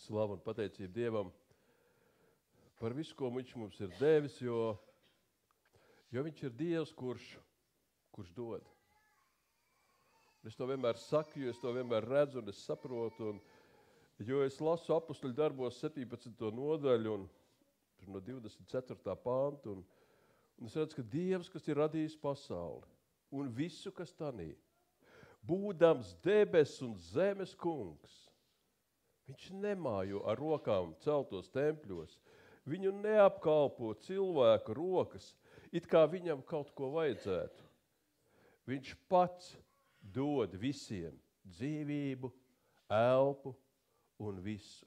Slavu un pateicību Dievam par visu, ko viņš mums ir devis, jo viņš ir Dievs, kurš dod. Es to vienmēr saku, jo es to vienmēr redzu un es saprotu, jo es lasu apustuļu darbos 17. nodaļu un no 24. pāntu, un es redzu, ka Dievs, kas ir radījis pasauli un visu, kas tanī, būdams debes un zemes kungs, viņš nemājo ar rokām celtos tempļos, viņu neapkalpo cilvēku rokas, it kā viņam kaut ko vajadzētu. Viņš pats dod visiem dzīvību, elpu un visu.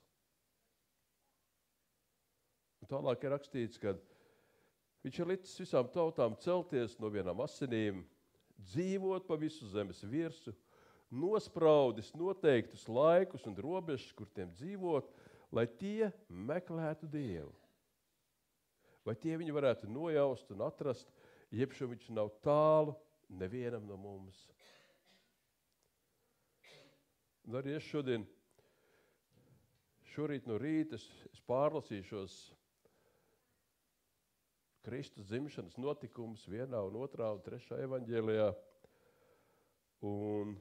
Un tālāk ir rakstīts, ka viņš ir licis visām tautām celties no vienām asinīm, dzīvot pa visu zemes virsu, nospraudis noteiktus laikus un robežas, kur tiem dzīvot, lai tie meklētu Dievu. Vai tie viņi varētu nojaust un atrast, jebšu viņš nav tālu nevienam no mums. Un arī es šorīt no rīta es pārlasīšos Kristus dzimšanas notikumus 1., 2. un 3. evaņģēlijā. Un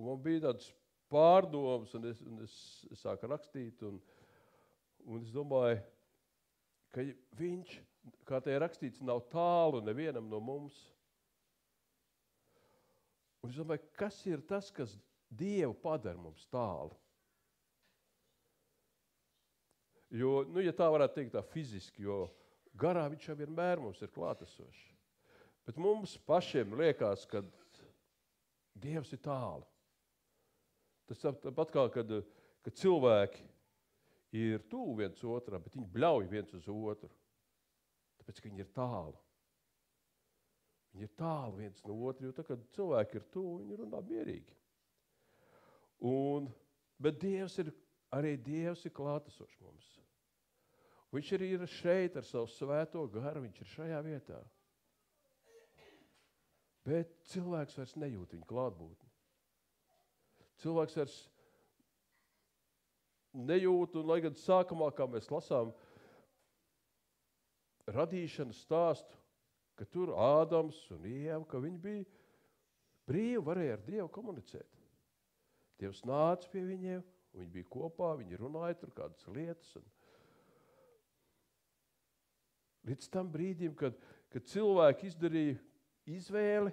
man bija tāds pārdoms, un es sāku rakstīt, un es domāju, ka viņš, kā te ir rakstīts, nav tālu nevienam no mums. Un es domāju, kas ir tas, kas Dievu padara mums tālu? Jo, ja tā varētu teikt tā fiziski, jo garā viņš jau vienmēr mums ir klātesošs. Bet mums pašiem liekas, ka Dievs ir tālu. Tas tāpat kā, kad cilvēki ir tuvu viens otram, bet viņi bļauj viens uz otru. Tāpēc, ka viņi ir tālu. Viņi ir tālu viens no otru, jo tā, kad cilvēki ir tuvu, viņi runā mierīgi. Bet arī Dievs ir klātesošs mums. Viņš arī ir šeit ar savu svēto garu, viņš ir šajā vietā. Bet cilvēks vairs nejūt viņu klātbūtni. Cilvēks vairs nejūt, un lai gan sākumā, kā mēs lasām radīšanas stāstu, ka tur Ādams un Ieva, ka viņi bija brīvi, varēja ar Dievu komunicēt. Dievs nāca pie viņiem, un viņi bija kopā, viņi runāja tur kādas lietas. Līdz tam brīdim, kad cilvēki izdarīja izvēli,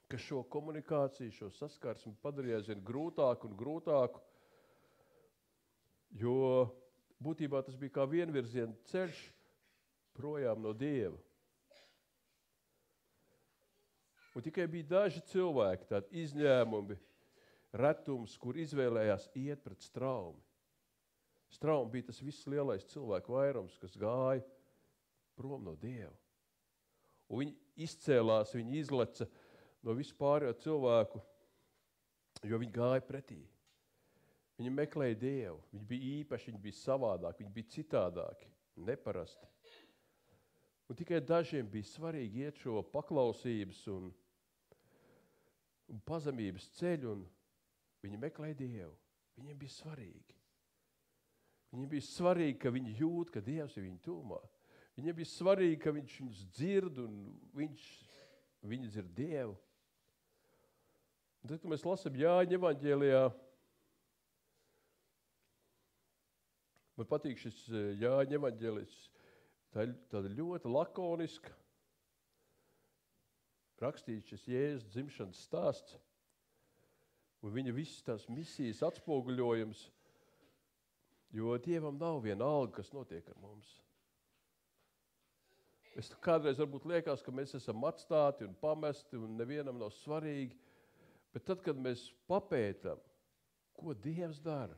ka šo komunikāciju, šo saskarsmi padarīja aizvien grūtāku un grūtāku, jo būtībā tas bija kā vienvirziena ceļš projām no Dieva. Un tikai bija daži cilvēki, tādi izņēmumi, retums, kur izvēlējās iet pret straumi. Straumi bija tas viss lielais cilvēku vairums, kas gāja prom no Dieva. Un viņi izcēlās, viņi izleca no vispārējo cilvēku, jo viņi gāja pretī. Viņi meklēja Dievu, viņi bija īpaši, viņi bija savādāki, viņi bija citādāki, neparasti. Un tikai dažiem bija svarīgi iet šo paklausības un pazemības ceļu, un viņi meklēja Dievu. Viņiem bija svarīgi. Viņiem bija svarīgi, ka viņi jūt, ka Dievs ir viņu tūmā. Viņiem bija svarīgi, ka viņš viņus dzird un viņi dzird Dievu. Un tad, kad mēs lasām Jāņa evaņģēlijā, man patīk šis Jāņa evaņģēlijs, tāda ļoti lakoniska, rakstīts šis Jēzus dzimšanas stāsts, un viņa visas tās misijas atspoguļojums, jo Dievam nav viena alga, kas notiek ar mums. Es kādreiz varbūt liekas, ka mēs esam atstāti un pamesti un nevienam nav svarīgi, bet tad, kad mēs papētam, ko Dievs dara,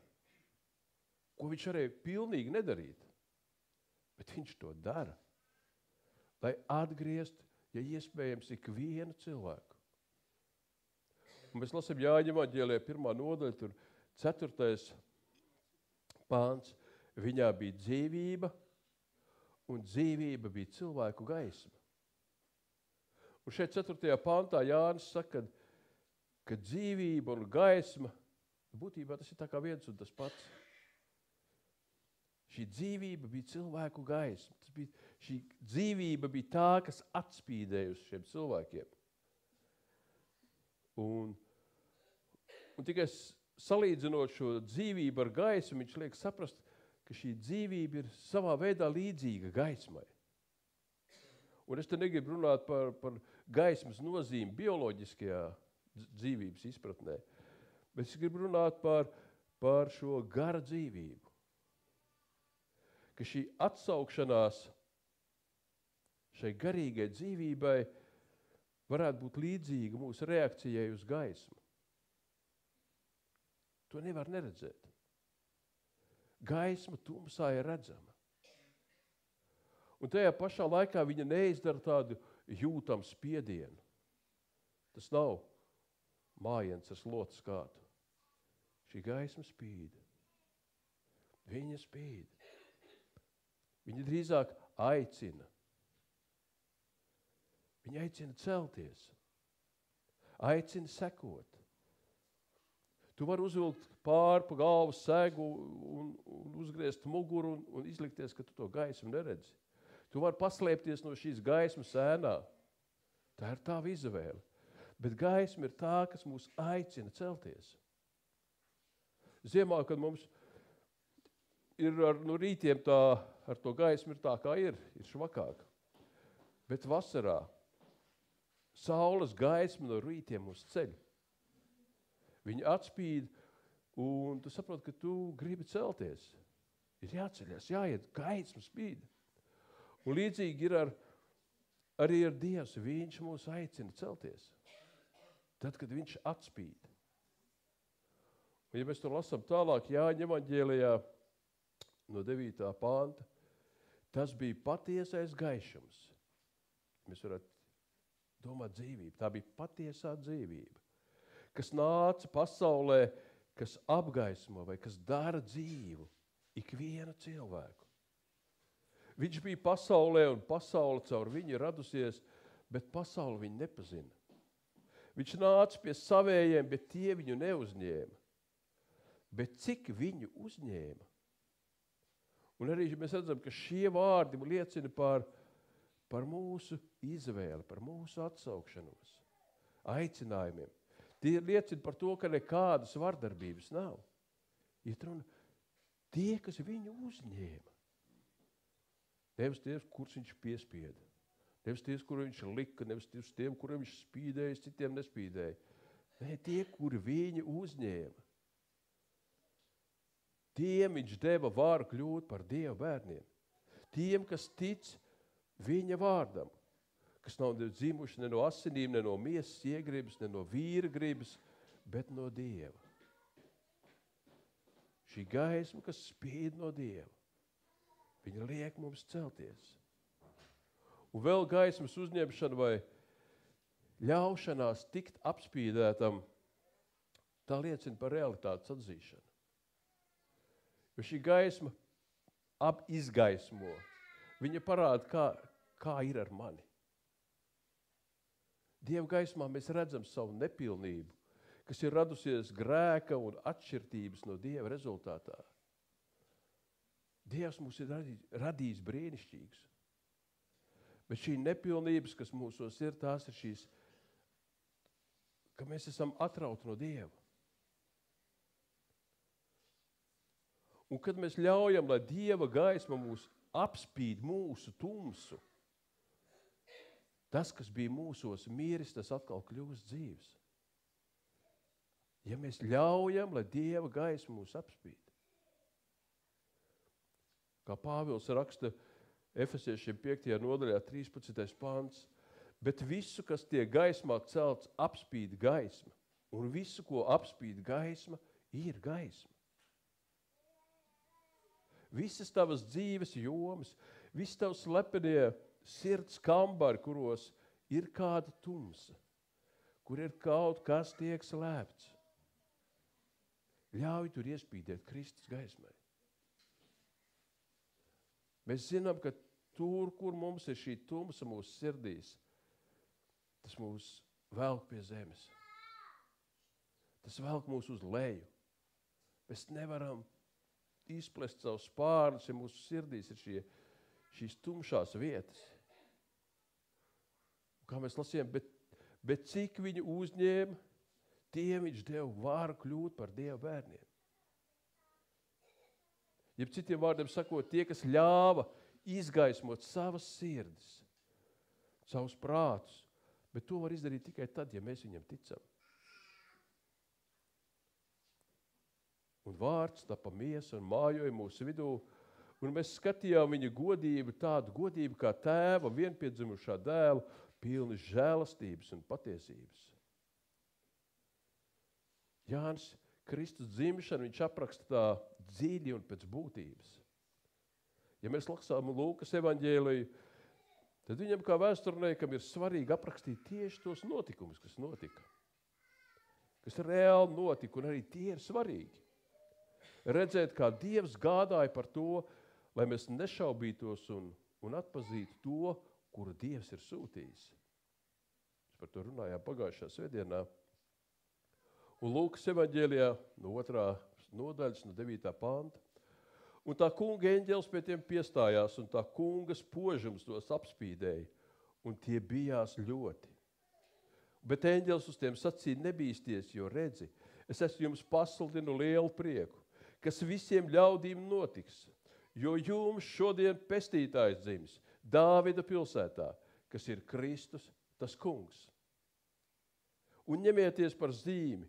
ko viņš varēja pilnīgi nedarīt, bet viņš to dara, lai atgriezt, ja iespējams, ikvienu cilvēku. Un mēs lasām Jāņa evaņģēlijā 1. nodaļa, tur 4. pāns, viņā bija dzīvība, un dzīvība bija cilvēku gaisma. Un šeit 4. pāntā Jānis saka, ka dzīvība un gaisma, būtībā tas ir tā kā viens un tas pats. Šī dzīvība bija cilvēku gaisma. Šī dzīvība bija tā, kas atspīdēja uz šiem cilvēkiem. Un tikai salīdzinot šo dzīvību ar gaismu, viņš liek saprast, ka šī dzīvība ir savā veidā līdzīga gaismai. Un es te negribu runāt par gaismas nozīmi bioloģiskajā dzīvības izpratnē, bet es gribu runāt par šo gara dzīvību. Ka šī atsaukšanās šai garīgai dzīvībai varētu būt līdzīga mūsu reakcijai uz gaismu. To nevar neredzēt. Gaisma tumsā ir redzama. Un tajā pašā laikā viņa neizdara tādu jūtamu spiedienu. Tas nav mājiens ar slotas kātu. Šī gaisma spīd. Viņa spīd. Viņa drīzāk aicina. Viņa aicina celties. Aicina sekot. Tu vari uzvilkt pāri pa galvu segu un uzgriezt muguru un izlikties, ka tu to gaismu neredzi. Tu vari paslēpties no šīs gaismas ēnā. Tā ir tava izvēle. Bet gaisma ir tā, kas mūs aicina celties. Ziemā, kad mums ir no rītiem ar to gaismu ir tā, kā ir švakāk. Bet vasarā saules gaisma no rītiem mūs ceļ. Viņa atspīd, un tu saproti, ka tu gribi celties. Ir jāceļas, jāiet, gaisma spīd. Un līdzīgi ir arī ar Dievs. Viņš mūs aicina celties. Tad, kad viņš atspīd. Un ja mēs to lasām tālāk Jāņa evaņģēlijā no 9. panta, tas bija patiesais gaišums. Mēs varētu domāt dzīvību. Tā bija patiesā dzīvība, kas nāca pasaulē, kas apgaismo vai kas dara dzīvu ikvienu cilvēku. Viņš bija pasaulē un pasaule caur viņu radusies, bet pasaule viņu nepazina. Viņš nāca pie savējiem, bet tie viņu neuzņēma. Bet cik viņu uzņēma? Un arī mēs redzam, ka šie vārdi liecina par mūsu izvēli, par mūsu atsaukšanos, aicinājumiem. Tie liecina par to, ka nekādas vardarbības nav. Ir runa tie, kas viņu uzņēma. Nevis tie, kurus viņš piespieda. Nevis tie, kuru viņš lika, nevis tiem, kuriem viņš spīdēja, citiem nespīdēja. Nē, tie, kuri viņu uzņēma. Tiem viņš deva varu kļūt par Dieva bērniem. Tiem, kas tic viņa vārdam. Kas nav dzimuši ne no asinīm, ne no miesas iegribas, ne no vīra gribas, bet no Dieva. Šī gaisma, kas spīd no Dieva, viņa liek mums celties. Un vēl gaismas uzņemšana vai ļaušanās tikt apspīdētam, tā liecina par realitātes atzīšanu. Jo šī gaisma izgaismo. Viņa parāda, kā ir ar mani. Dieva gaismā mēs redzam savu nepilnību, kas ir radusies grēka un atšķirtības no Dieva rezultātā. Dievs mūs ir radījis brīnišķīgs. Bet šī nepilnības, kas mūsos ir, tās ir šīs, ka mēs esam atrauti no Dieva. Un kad mēs ļaujam, lai Dieva gaisma mūs apspīd mūsu tumsu, tas, kas bija mūsos miris, tas atkal kļūst dzīves. Ja mēs ļaujam, lai Dieva gaisma mūs apspīd. Kā Pāvils raksta Efesiešiem 5. nodaļā 13. pants, bet visu, kas tiek gaismā celts, apspīd gaisma. Un visu, ko apspīd gaisma, ir gaisma. Visas tavas dzīves jomas, visi tavs slepenie sirds kambari, kuros ir kāda tumsa, kur ir kaut kas tiek slēpts. Ļauj tur iespīdēt Kristus gaismai. Mēs zinām, ka tur, kur mums ir šī tumsa mūsu sirdīs, tas mūs velk pie zemes. Tas velk mūs uz leju. Mēs nevaram izplest savus spārnus, ja mūsu sirdīs ir šīs tumšās vietas. Kā mēs lasījām, bet cik viņu uzņēma, tiem viņš deva varu kļūt par Dieva bērniem. Jeb citiem vārdiem sakot, tie, kas ļāva izgaismot savas sirdis, savus prātus, bet to var izdarīt tikai tad, ja mēs viņam ticam. Un vārds tapa miesa un mājoja mūsu vidū, un mēs skatījām viņa godību, tādu godību kā tēva, vienpiedzimušā dēla, pilni žēlastības un patiesības. Jānis Kristus dzimšanu viņš apraksta tā dziļi un pēc būtības. Ja mēs lasām Lūkas evaņģēliju, tad viņam kā vēsturniekam ir svarīgi aprakstīt tieši tos notikumus, kas notika. Kas reāli notika, un arī tie ir svarīgi. Redzēt, kā Dievs gādāja par to, lai mēs nešaubītos un atpazītu to, kuru Dievs ir sūtījis. Mēs par to runājām pagājušajā svētdienā. Un Lūkas evaņģēlijā no 2. nodaļas, no 9. panta. Un tā kunga eņģelis pie tiem piestājās, un tā kunga spožums tos apspīdēja, un tie bijās ļoti. Bet eņģelis uz tiem sacīja, nebīsties, jo redzi, es esmu jums pasludinu lielu prieku, kas visiem ļaudīm notiks, jo jums šodien pestītājs dzimis Dāvida pilsētā, kas ir Kristus, tas kungs. Un ņemieties par zīmi.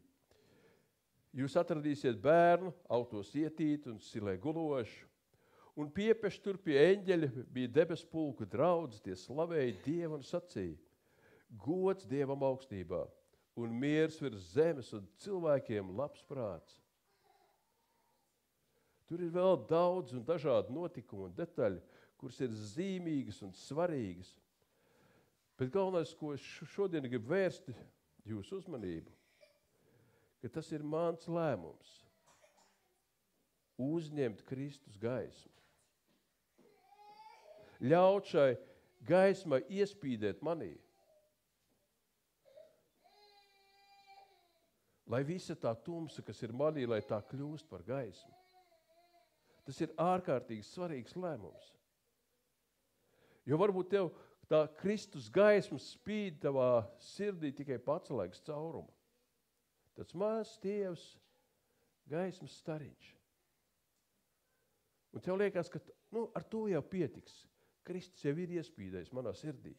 Jūs atradīsiet bērnu, autos ietītu un silē gulošu, un piepeš tur pie eņģeļa bija debes pulku draudz, tie slavēja Dievu un sacīja, gods Dievam augstībā, un miers virs zemes un cilvēkiem labs prāts. Tur ir vēl daudz un dažādi notikumu un detaļu, kuras ir zīmīgas un svarīgas. Bet galvenais, ko es šodien gribu vērst jūsu uzmanību, ka tas ir mans lēmums uzņemt Kristus gaismu. Ļaut šai gaismai iespīdēt manī. Lai visa tā tumsa, kas ir manī, lai tā kļūst par gaismu. Tas ir ārkārtīgi svarīgs lēmums. Jo varbūt tev tā Kristus gaisma spīd tavā sirdī tikai pacelaiks caurumu. Tas mazs tievs gaismas stariņš. Un tev liekas, ka ar to jau pietiks. Kristus jau ir iespīdējis manā sirdī.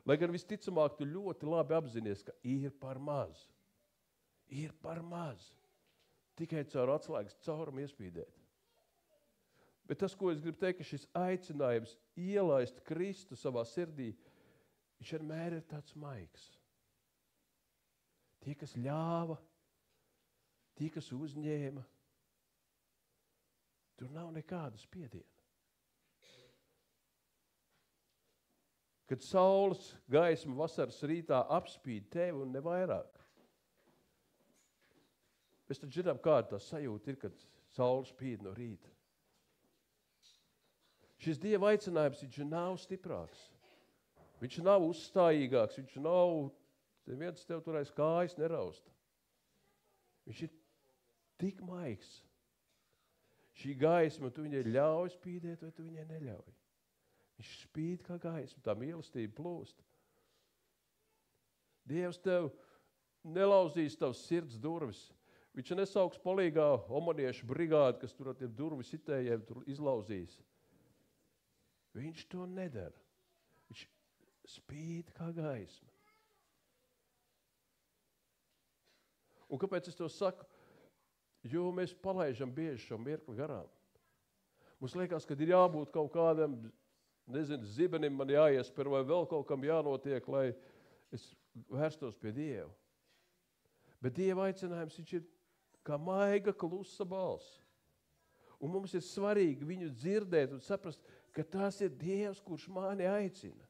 Lai gan visticamāk tu ļoti labi apzinies, ka ir par maz. Ir par maz. Tikai caur atslēgas caurumu iespīdēt. Bet tas, ko es gribu teikt, ka šis aicinājums ielaist Kristu savā sirdī, viņš vienmēr ir tāds maigs. Tie, kas ļāva, tie, kas uzņēma, tur nav nekāda spiediena. Kad saules gaisma vasaras rītā apspīd tevi un ne vairāk. Mēs tad zinām, kāda tā sajūta ir, kad saule spīd no rīta. Šis Dieva aicinājums, viņš nav stiprāks. Viņš nav uzstājīgāks, viņš nav, neviens tev tur aiz kājas nerausta. Viņš ir tik maigs. Šī gaisma, tu viņai ļauj spīdēt, vai tu viņai neļauj. Viņš spīd kā gaisma, tā mīlestība plūst. Dievs tev nelauzīs tavs sirds durvis. Viņš nesauks palīgā omaniešu brigādi, kas tur ar tiem durvis sitējiem tur izlauzīs. Viņš to nedara. Viņš spīd kā gaisma. Un kāpēc es to saku? Jo mēs palaižam bieži šo mirkli garām. Mums liekas, ka ir jābūt kaut kādam, zibenim man jāiesper vai vēl kaut kam jānotiek, lai es vērstos pie Dieva. Bet Dieva aicinājums, viņš ir kā maiga klusa balss. Un mums ir svarīgi viņu dzirdēt un saprast, ka tas ir Dievs, kurš mani aicina.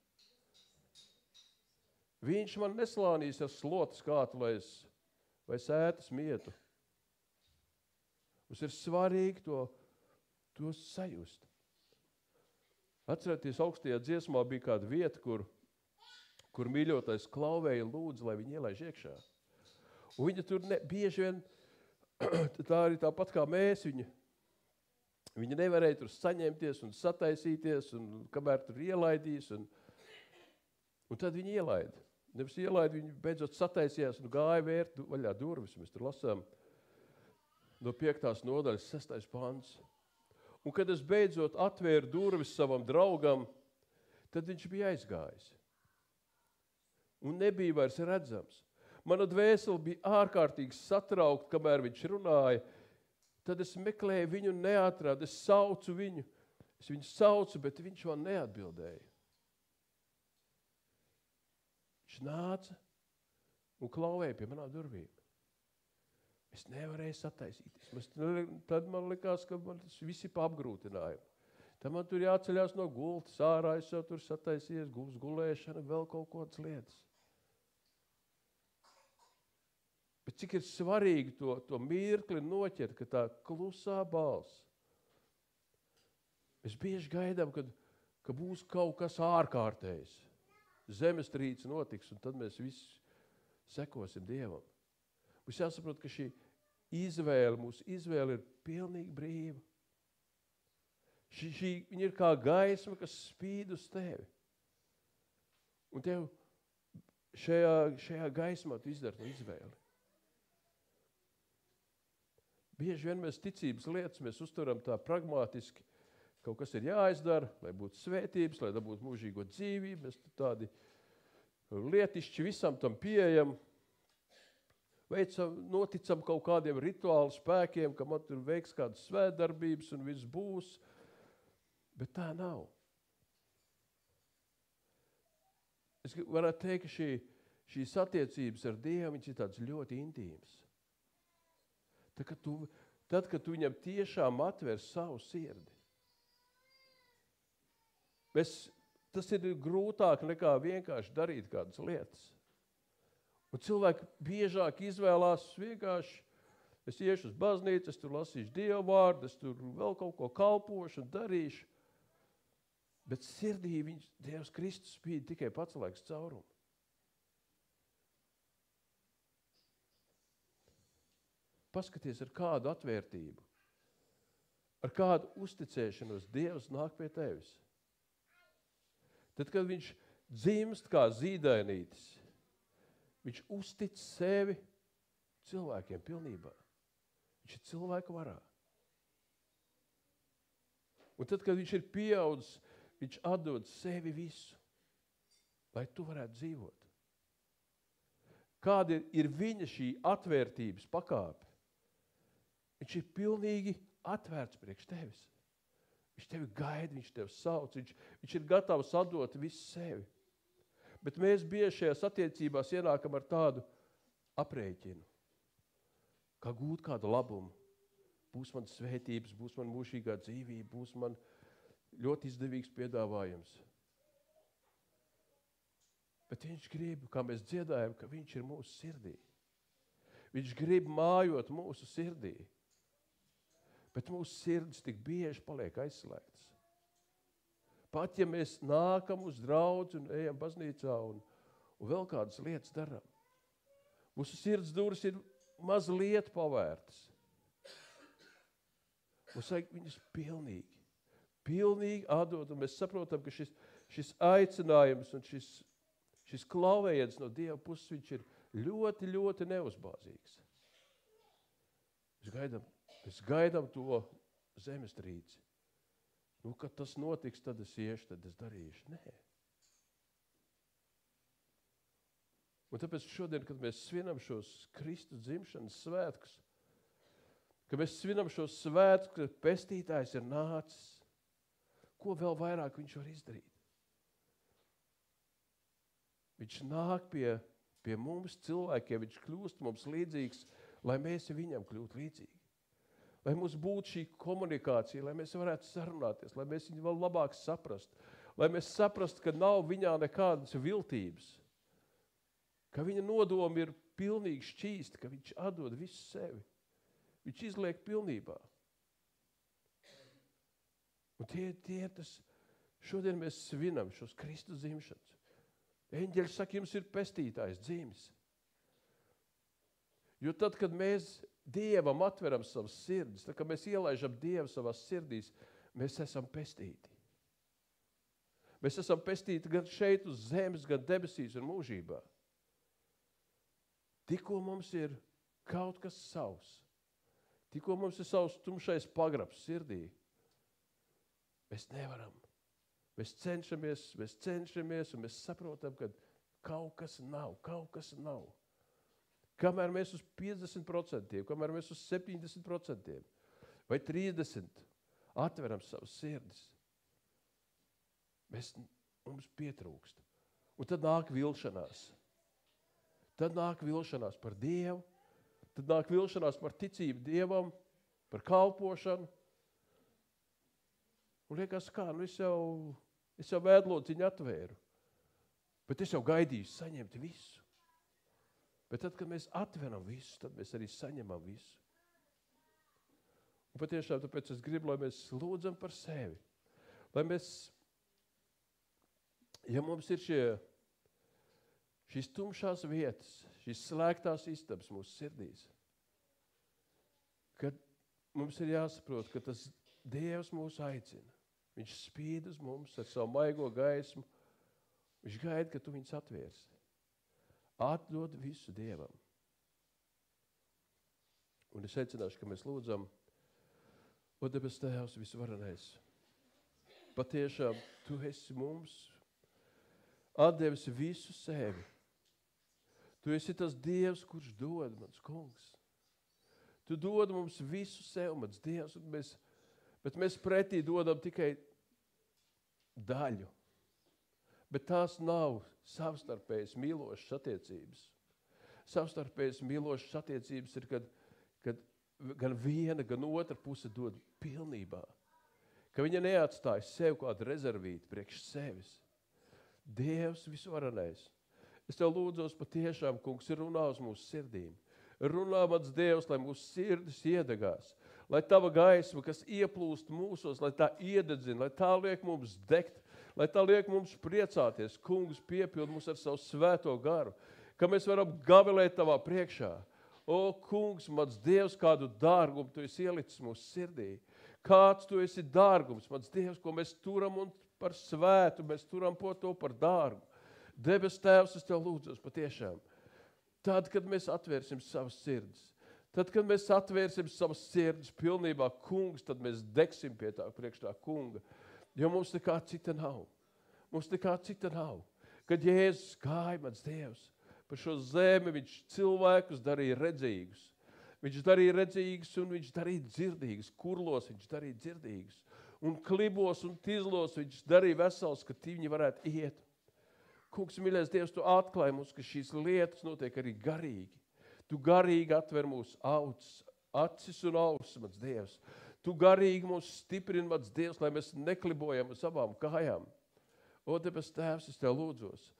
Viņš man neslānīs ar slotas kātu, vai sētas mietu. Mums ir svarīgi to sajust. Atcerieties, augstajā dziesmā bija kāda vieta, kur mīļotais klauvēja lūdzu, lai viņi ielaiž iekšā. Un viņa tur bieži vien, tā arī tāpat kā mēs, viņa nevarēja tur saņemties un sataisīties, un kamēr tur ielaidīs, un tad viņa ielaida. Nevis ielaida, viņa beidzot sataisījās un gāja vērt vaļā durvis. Mēs tur lasām no 5. nodaļas 6. pants. Un kad es beidzot atvēru durvis savam draugam, tad viņš bija aizgājis. Un nebija vairs redzams. Mana dvēsele bija ārkārtīgi satraukta, kamēr viņš runāja. Tad es meklēju viņu un neatradu. Es saucu viņu. Es viņu saucu, bet viņš man neatbildēja. Viņš nāca un klauvēja pie manām durvīm. Es nevarēju sataisīties. Tad man likās, ka man tas visi pa apgrūtinājumu. Tad man tur jāceļās no gultas, ārā es jau tur sataisījies, gulēšana, vēl kaut kādas lietas. Bet cik ir svarīgi to mirkli noķert, ka tā klusā balss. Mēs bieži gaidām, ka būs kaut kas ārkārtējs. Zemestrīce notiks, un tad mēs visi sekosim Dievam. Mums jāsaprot, ka šī izvēle, mūsu izvēle ir pilnīgi brīva. Viņa ir kā gaisma, kas spīd uz tevi. Un tev šajā gaismā tu izdari to izvēli. Bieži vien mēs ticības lietas mēs uztveram tā pragmatiski. Kaut kas ir jāizdara, lai būtu svētības, lai dabūtu mūžīgo dzīvību. Mēs tādi lietišķi visam tam pieejam. Noticam kaut kādiem rituālu spēkiem, ka man tur veiks kādas svētdarbības un viss būs. Bet tā nav. Es varētu teikt, ka šīs attiecības ar Dievu, viņas ir tāds ļoti intīmas. Tad, kad tu viņam tiešām atver savu sirdi. Tas ir grūtāk nekā vienkārši darīt kādas lietas. Un cilvēki biežāk izvēlās vienkārši, es iešu uz baznīcu, es tur lasīšu Dievu vārdu, es tur vēl kaut ko kalpošu un darīšu. Bet sirdī Dievs Kristus spīd tikai pacelēks caurumu. Paskaties, ar kādu atvērtību, ar kādu uzticēšanos Dievs nāk pie tevis. Tad, kad viņš dzimst kā zīdainītis, viņš uztic sevi cilvēkiem pilnībā. Viņš ir cilvēku varā. Un tad, kad viņš ir pieaudzis, viņš atdod sevi visu, lai tu varētu dzīvot. Kāda ir viņa šī atvērtības pakāpe? Viņš ir pilnīgi atvērts priekš tevis. Viņš tevi gaida, viņš tevi sauc, viņš ir gatavs atdot visu sevi. Bet mēs bieži šajās attiecībās ienākam ar tādu aprēķinu, kā gūt kādu labumu. Būs man svētības, būs man mūžīgā dzīvība, būs man ļoti izdevīgs piedāvājums. Bet viņš grib, kā mēs dziedājam, ka viņš ir mūsu sirdī. Viņš grib mājot mūsu sirdī. Bet mūsu sirds tik bieži paliek aizslēgtas. Pat ja mēs nākam uz draudzi un ejam baznīcā un vēl kādas lietas darām. Mūsu sirds durvis ir mazliet pavērtas. Mums vajag viņus pilnīgi atdot, un mēs saprotam, ka šis aicinājums un šis klauvējiens no Dieva puses, viņš ir ļoti, ļoti neuzbāzīgs. Mēs gaidām to zemestrīci. Kad tas notiks, tad es iešu, tad es darīšu. Nē. Un tāpēc šodien, kad mēs svinam šos Kristus dzimšanas svētkus, kad mēs svinam šos svētkus, kad pestītājs ir nācis, ko vēl vairāk viņš var izdarīt? Viņš nāk pie mums cilvēkiem, viņš kļūst mums līdzīgs, lai mēs viņam kļūtu līdzīgi. Lai mums būtu šī komunikācija, lai mēs varētu sarunāties, lai mēs viņu vēl labāk saprastu, lai mēs saprastu, ka nav viņā nekādas viltības, ka viņa nodomi ir pilnīgi šķīsti, ka viņš atdod visu sevi. Viņš izliek pilnībā. Un tie ir tas, šodien mēs svinam šos Kristus dzimšanas. Eņģeļi saka, jums ir pestītājs dzimis. Jo tad, kad mēs Dievam atveram savas sirdis, tad, kad mēs ielaižam Dievu savās sirdīs, mēs esam pestīti. Mēs esam pestīti gan šeit uz zemes, gan debesīs un mūžībā. Tikko mums ir kaut kas savs, tikko mums ir savs tumšais pagrabs sirdī, mēs nevaram. Mēs cenšamies un mēs saprotam, ka kaut kas nav. Kamēr mēs uz 50%, kamēr mēs uz 70% vai 30% atveram savas sirdis, mums pietrūkst. Un tad nāk vilšanās. Tad nāk vilšanās par Dievu, tad nāk vilšanās par ticību Dievam, par kalpošanu. Un liekas, kā, es jau vēdlociņu atvēru, bet es jau gaidīju saņemt visu. Bet tad, kad mēs atveram visu, tad mēs arī saņemam visu. Un patiešām tāpēc es gribu, lai mēs lūdzam par sevi. Lai mēs, ja mums ir šīs tumšās vietas, šīs slēgtās istabas mūsu sirdīs, kad mums ir jāsaprot, ka tas Dievs mūs aicina. Viņš spīd uz mums ar savu maigo gaismu. Viņš gaida, ka tu viņus atvērsi. Atdod visu Dievam. Un es aicināšu, ka mēs lūdzam, o debes Tēvs visvarenais. Patiešām, tu esi mums atdevis visu sevi. Tu esi tas Dievs, kurš dod, mans kungs. Tu dod mums visu sev, mans Dievs, bet mēs pretī dodam tikai daļu. Bet tās nav savstarpējas mīlošas attiecības. Savstarpējas mīlošas attiecības ir, kad gan viena, gan otra puse dod pilnībā. Ka viņa neatstāja sev kādu rezervīti priekš sevis. Dievs visvarenais. Es tev lūdzos patiešām, kungs, runā uz mūsu sirdīm. Runā, mans Dievs, lai mūsu sirdis iedegās. Lai tava gaisma, kas ieplūst mūsos, lai tā iededzina, lai tā liek mums degt, lai tā liek mums priecāties. Kungs, piepild mūs ar savu svēto garu, ka mēs varam gavilēt tavā priekšā. O, kungs, mans Dievs, kādu dārgumu tu esi ielicis mūsu sirdī. Kāds tu esi dārgums, mans Dievs, ko mēs turam un par svētu, mēs turam po to par dārgu. Debes Tēvs, es tev lūdzos patiešām. Tad, kad mēs atvērsim savas sirdis, tad, kad mēs atvērsim savas sirdis pilnībā, kungs, tad mēs degsim pie tā priekš tā kunga. Jo mums nekā cita nav. Mums nekā cita nav. Kad Jēzus gāja, mans Dievs, par šo zemi, viņš cilvēkus darīja redzīgus. Viņš darīja redzīgus un viņš darīja dzirdīgus. Kurlos viņš darīja dzirdīgus. Un klibos un tizlos viņš darīja vesels, ka viņi varētu iet. Kungs, mīļais Dievs, tu atklāji mums, ka šīs lietas notiek arī garīgi. Tu garīgi atver mūsu acis un ausis, mans Dievs. Tu garīgi mūs stiprini, mans Dievs, lai mēs neklibojam uz abām kājām. O, debes Tēvs, es tev lūdzos.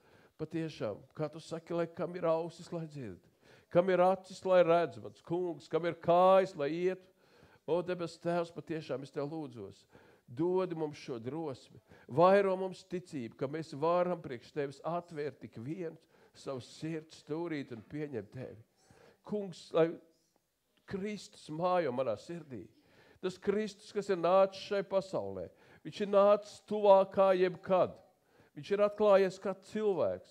Patiešām, kā tu saki, lai kam ir ausis, lai dzird. Kam ir acis, lai redz, mans kungs. Kam ir kājas, lai iet. O, debes Tēvs, patiešām es tev lūdzos. Dodi mums šo drosmi. Vairo mums ticību, ka mēs varam priekš tevis atvērt tik viens savu sirds stūrīt un pieņemt tevi. Kungs, lai Kristus mājo manā sirdī. Tas Kristus, kas ir nācis šai pasaulē, viņš ir nācis tuvāk kā jebkad. Viņš ir atklājies kā cilvēks,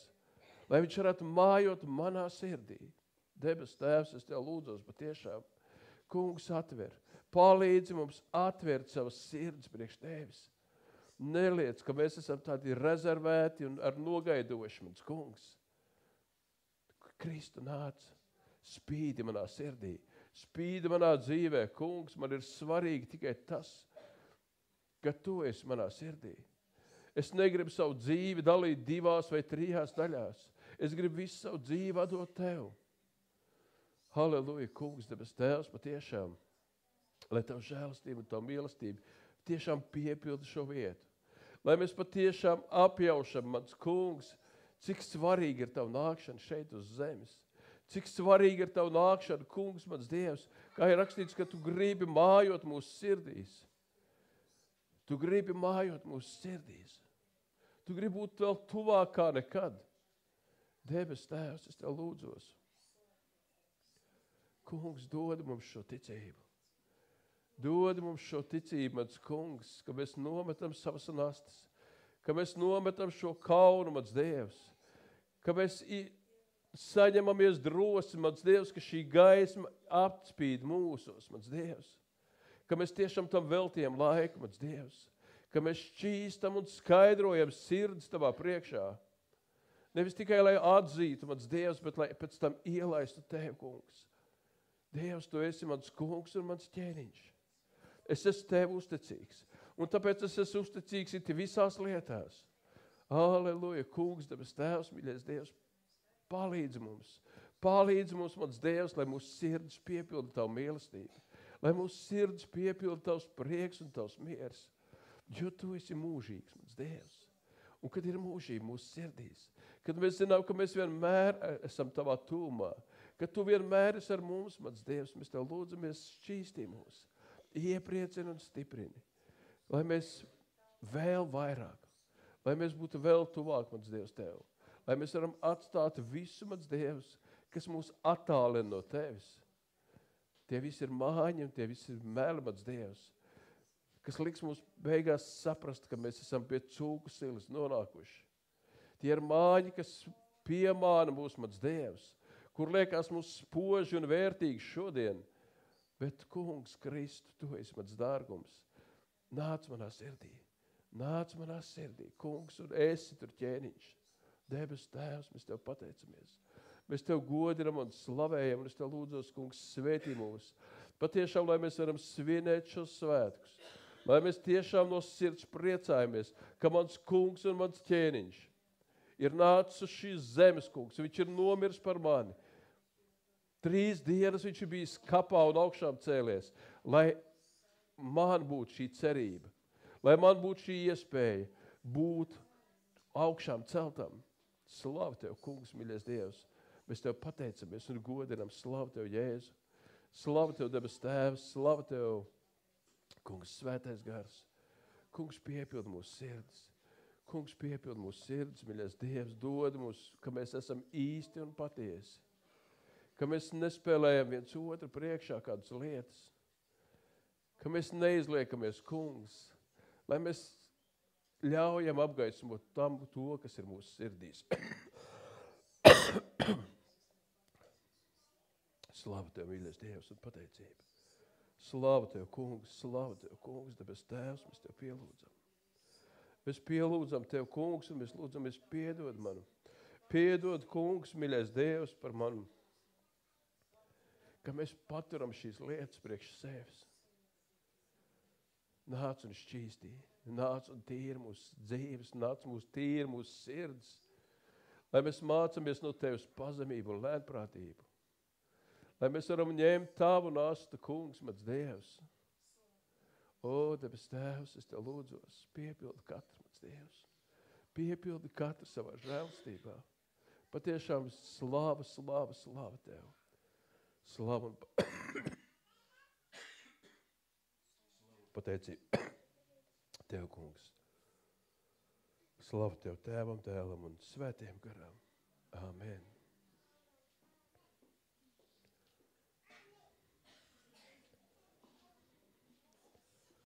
lai viņš varētu mājot manā sirdī. Debes Tēvs, es tev lūdzos patiešām. Kungs, atver. Palīdzi mums atvērt savas sirds priekš tevis. Neliec, ka mēs esam tādi rezervēti un ar nogaidoši, mans kungs. Kristu nāc, spīdi manā sirdī, spīdi manā dzīvē. Kungs, man ir svarīgi tikai tas, ka tu esi manā sirdī. Es negribu savu dzīvi dalīt 2 vai 3 daļās. Es gribu visu savu dzīvi atdot tev. Halleluja, kungs, debes Tēvs, patiešām, lai tavu žēlastību un tavu mīlestību tiešām piepilda šo vietu. Lai mēs patiešām apjaušam, mans kungs, cik svarīgi ir tavu nākšana šeit uz zemes. Cik svarīgi ir tavu nākšana, kungs, mans Dievs, kā ir rakstīts, ka tu gribi mājot mūsu sirdīs. Tu gribi mājot mūsu sirdīs. Tu gribi būt vēl tuvāk kā nekad. Debes Tēvs, es tev lūdzos. Kungs, dod mums šo ticību. Dod mums šo ticību, mans kungs, ka mēs nometam savas nastas, ka mēs nometam šo kaunu, mans Dievs, ka mēs saņemamies drosmi, mans Dievs, ka šī gaisma apspīd mūsos, mans Dievs, ka mēs tiešām tam veltījam laiku, mans Dievs, ka mēs šķīstam un skaidrojam sirds tavā priekšā. Nevis tikai, lai atzītu, mans Dievs, bet lai pēc tam ielaistu tev, kungs. Dievs, tu esi mans kungs un mans ķēniņš. Es esmu tev uzticīgs. Un tāpēc es esmu uzticīgs it visās lietās. Aleluja, kungs, debes tēvs, mīļais Dievs, palīdz mums. Palīdz mums, mans Dievs, lai mūsu sirds piepilda tavu mīlestību. Lai mūsu sirds piepilda tavs prieks un tavs miers. Jo tu esi mūžīgs, mans Dievs. Un kad ir mūžība mūsu sirdīs, kad mēs zinām, ka mēs vienmēr esam tavā tūmā, ka tu vienmēr esi ar mums, mans Dievs, mēs tev lūdzamies šķīstī mūs, iepriecini un stiprini, lai mēs vēl vairāk, lai mēs būtu vēl tuvāk, mans Dievs, tev, lai mēs varam atstāt visu, mans Dievs, kas mūs attālina no tevis. Tie visi ir māņi un tie visi ir meli, mans Dievs, kas liks mums beigās saprast, ka mēs esam pie cūku silas nonākuši. Tie ir māņi, kas piemāna mūs, mans Dievs, kur liekas mums spoži un vērtīgi šodien. Bet, kungs, Kristu, tu esi mans dārgums. Nāc manā sirdī, kungs, un esi tur ķēniņš. Debes tēvs, mēs tev pateicamies. Mēs tev godinam un slavējam, un es tev lūdzos, kungs, svētī mūs. Patiešām, lai mēs varam svinēt šos svētkus. Lai mēs tiešām no sirds priecājamies, ka mans kungs un mans ķēniņš ir nācis uz šīs zemes, kungs. Viņš ir nomirs par mani. 3 dienas viņš ir bijis kapā un augšām cēlies, lai man būtu šī cerība, lai man būtu šī iespēja būt augšām celtam. Slavu tev, kungs, mīļais Dievs. Mēs tev pateicamies un godinam. Slavu tev, Jēzu. Slavu tev, debes tēvs. Slavu tev, kungs, svētais gars. Kungs, piepild mūsu sirds. Kungs, piepild mūsu sirds, mīļais Dievs. Dod mums, ka mēs esam īsti un patiesi. Ka mēs nespēlējam viens otru priekšā kādas lietas. Ka mēs neizliekamies, kungs, lai mēs ļaujam apgaismot tam to, kas ir mūsu sirdīs. Slavu tev, mīļais Dievs, un pateicība. Slavu tev, kungs, debes tēvs, mēs tev pielūdzam. Mēs pielūdzam tev, kungs, un mēs lūdzamies piedod manu. Piedod, kungs, mīļais Dievs, par manu. Ka mēs paturam šīs lietas priekš sevis. Nāc un šķīstī, nāc un tīri mūsu dzīves, nāc tīri mūsu sirds, lai mēs mācamies no tevis pazemību un lēnprātību. Lai mēs varam ņemt tavu nastu, kungs, mans Dievs. O, debes tēvs, es tev lūdzos, piepildi katru, mans Dievs. Piepildi katru savā žēlstībā. Patiešām slava tev. Slava un pateicība tev, kungs. Slava tev tēvam, tēlam un svētiem garam. Āmen.